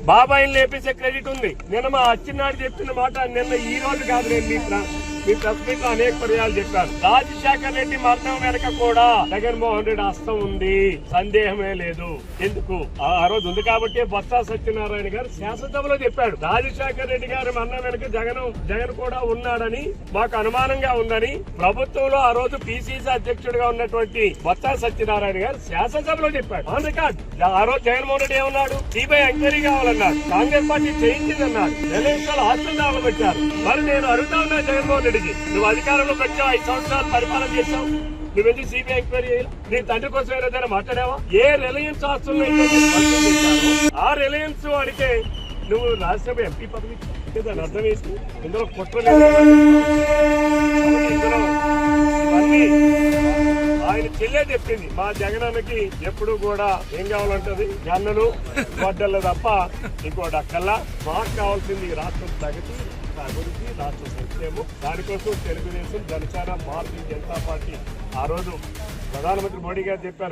బాబాయిని లేపేసే క్రెడిట్ ఉంది. నిన్న మా అచ్చినాడు చెప్పిన మాట నిన్న ఈ రోజు కాదు, నేను మీ ప్రెస్ మీట్ లో అనేక పర్యాలు చెప్పారు. రాజశేఖర్ రెడ్డి మరణం వెనక కూడా జగన్మోహన్ రెడ్డి హస్తం ఉంది, సందేహమే లేదు. ఎందుకు ఆ రోజు ఉంది కాబట్టి బొత్స సత్యనారాయణ గారు శాసనసభలో చెప్పాడు, రాజశేఖర్ రెడ్డి గారి మరణం వెనక జగన్ కూడా ఉన్నాడని మాకు అనుమానంగా ఉందని. ప్రభుత్వంలో ఆ రోజు పిసిసి అధ్యక్షుడిగా ఉన్నటువంటి బొత్స సత్యనారాయణ గారు శాసనసభలో చెప్పాడు, ఆన్ రికార్డ్. ఆ రోజు జగన్మోహన్ రెడ్డి ఏమన్నాడు, సిబిఐ ఎంక్వైరీ కావాలన్నాడు, కాంగ్రెస్ పార్టీ చేయించిందన్నాడు, ఎలక్షన్ హాస్టల్ పెట్టారు. మరి నేను అడుగుతా ఉన్నా జగన్మోహన్ రెడ్డికి, నువ్వు అధికారంలోకి వచ్చావు, 5 సంవత్సరాలు పరిపాలన చేశావు, నువ్వెందుకు సిబిఐ ఎంక్వైరీ చేయాలి? నీ తండ్రి కోసం ఏదైనా మాట్లాడావా? ఏ రిలయన్స్ ఆస్తుల్లో ఆ రిలయన్స్ వాడితే నువ్వు రాజ్యసభ ఎంపీ పదవి దాని అర్థం వేసి ఇందులో కుట్రలేదు. ఇవన్నీ ఆయన చెల్లె చెప్పింది, మా జగనానికి ఎప్పుడు కూడా ఏం కావాలంటది, గన్నలు గొడ్డలు తప్ప ఇంకోటి అక్కల్లా. మాకు కావాల్సింది రాష్ట్ర ప్రగతి, అభివృద్ధి, రాష్ట్ర సంక్షేమం. దానికోసం తెలుగుదేశం, జనసేన, భారతీయ జనతా పార్టీ ఆ రోజు ప్రధానమంత్రి మోడీ గారు చెప్పారు,